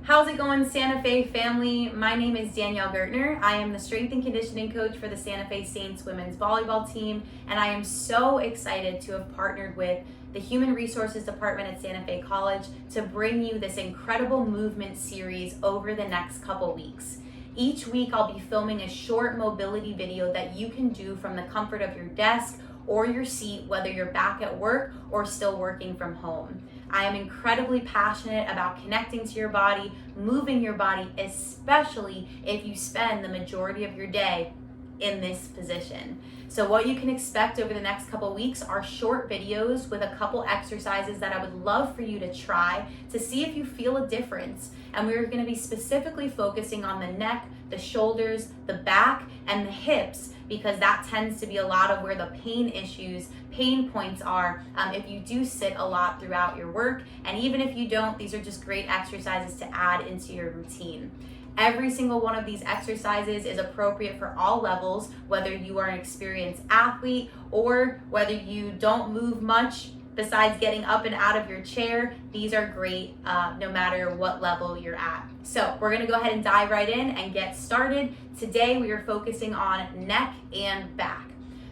How's it going, Santa Fe family? My name is Danielle Gertner. I am the strength and conditioning coach for the Santa Fe Saints women's volleyball team, and I am so excited to have partnered with the Human Resources Department at Santa Fe College to bring you this incredible movement series over the next couple weeks. Each week I'll be filming a short mobility video that you can do from the comfort of your desk or your seat, whether you're back at work or still working from home. I am incredibly passionate about connecting to your body, moving your body, especially if you spend the majority of your day in this position. So what you can expect over the next couple weeks are short videos with a couple exercises that I would love for you to try to see if you feel a difference. And we're going to be specifically focusing on the neck, the shoulders, the back, and the hips, because that tends to be a lot of where the pain points are if you do sit a lot throughout your work. And even if you don't, these are just great exercises to add into your routine. Every single one of these exercises is appropriate for all levels, whether you are an experienced athlete or whether you don't move much besides getting up and out of your chair. These are great no matter what level you're at. So we're gonna go ahead and dive right in and get started. Today we are focusing on neck and back.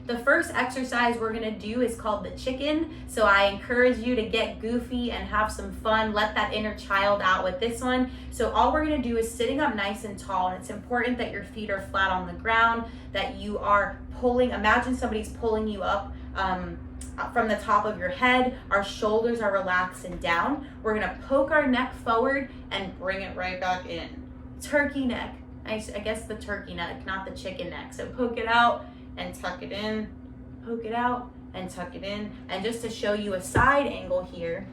The first exercise we're gonna do is called the chicken. So I encourage you to get goofy and have some fun. Let that inner child out with this one. So all we're gonna do is sitting up nice and tall. And it's important that your feet are flat on the ground, that you are pulling, imagine somebody's pulling you up from the top of your head. Our shoulders are relaxed and down. We're gonna poke our neck forward and bring it right back in. Turkey neck. I guess the turkey neck, not the chicken neck. So poke it out and tuck it in, poke it out and tuck it in. And just to show you a side angle here,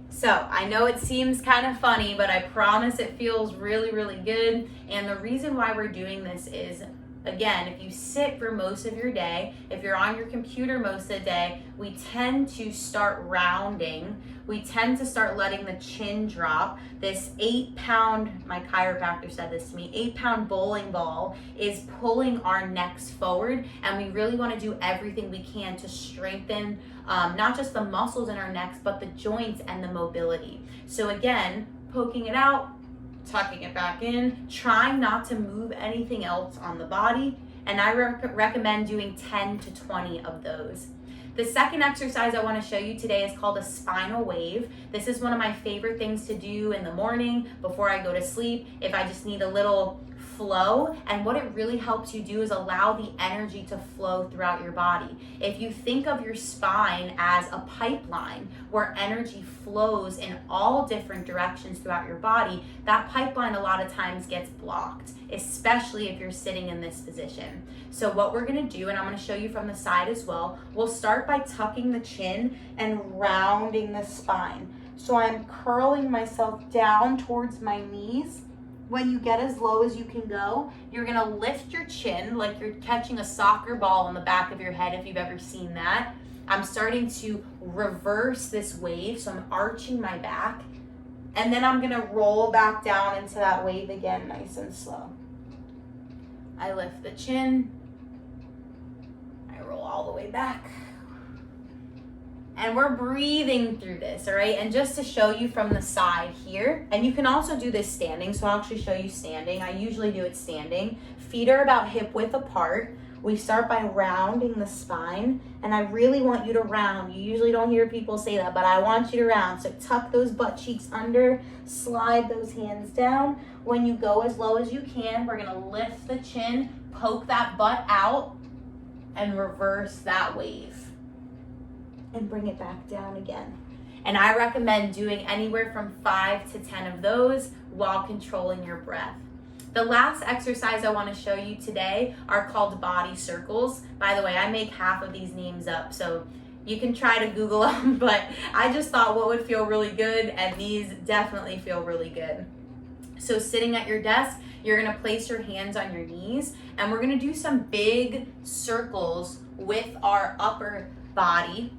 so I know it seems kind of funny, but I promise it feels really, really good. And the reason why we're doing this is, again, if you sit for most of your day, if you're on your computer most of the day, we tend to start rounding. We tend to start letting the chin drop. This 8-pound, my chiropractor said this to me, 8-pound bowling ball is pulling our necks forward, and we really want to do everything we can to strengthen not just the muscles in our necks, but the joints and the mobility. So again, poking it out, tucking it back in, trying not to move anything else on the body, and I recommend doing 10 to 20 of those. The second exercise I want to show you today is called a spinal wave. This is one of my favorite things to do in the morning before I go to sleep if I just need a little flow. And what it really helps you do is allow the energy to flow throughout your body. If you think of your spine as a pipeline where energy flows in all different directions throughout your body, that pipeline a lot of times gets blocked, especially if you're sitting in this position. So what we're gonna do, and I'm gonna show you from the side as well, we'll start by tucking the chin and rounding the spine. So I'm curling myself down towards my knees. When you get as low as you can go, you're gonna lift your chin like you're catching a soccer ball on the back of your head, if you've ever seen that. I'm starting to reverse this wave, so I'm arching my back, and then I'm gonna roll back down into that wave again, nice and slow. I lift the chin, I roll all the way back. And we're breathing through this, all right? And just to show you from the side here, and you can also do this standing, so I'll actually show you standing. I usually do it standing. Feet are about hip width apart. We start by rounding the spine, and I really want you to round. You usually don't hear people say that, but I want you to round. So tuck those butt cheeks under, slide those hands down. When you go as low as you can, we're gonna lift the chin, poke that butt out, and reverse that wave. And bring it back down again. And I recommend doing anywhere from 5 to 10 of those while controlling your breath. The last exercise I want to show you today are called body circles. By the way, I make half of these names up, so you can try to Google them, but I just thought what would feel really good, and these definitely feel really good. So sitting at your desk, you're gonna place your hands on your knees, and we're gonna do some big circles with our upper body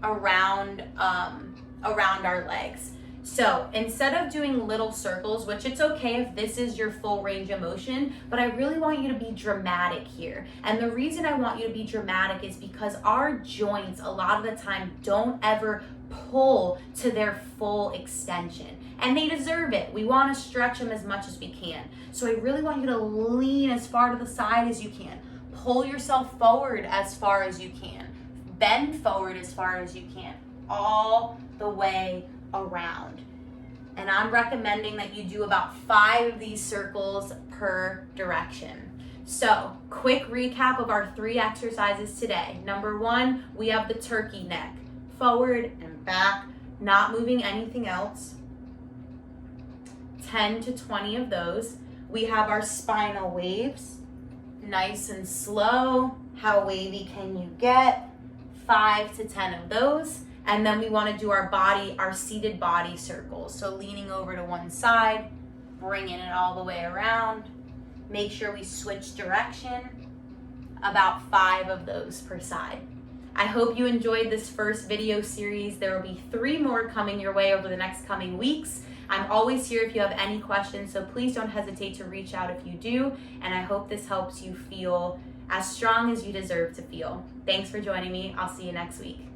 around our legs. So instead of doing little circles, which it's okay if this is your full range of motion, but I really want you to be dramatic here. And the reason I want you to be dramatic is because our joints a lot of the time don't ever pull to their full extension. And they deserve it. We want to stretch them as much as we can. So I really want you to lean as far to the side as you can. Pull yourself forward as far as you can. Bend forward as far as you can. All the way around. And I'm recommending that you do about 5 of these circles per direction. So, quick recap of our 3 exercises today. Number 1, we have the turkey neck. Forward and back, not moving anything else. 10 to 20 of those. We have our spinal waves. Nice and slow. How wavy can you get? 5 to 10 of those. And then we want to do our seated body circles. So leaning over to one side, bringing it all the way around. Make sure we switch direction. About 5 of those per side. I hope you enjoyed this first video series. There will be 3 more coming your way over the next coming weeks. I'm always here if you have any questions, so please don't hesitate to reach out if you do. And I hope this helps you feel as strong as you deserve to feel. Thanks for joining me. I'll see you next week.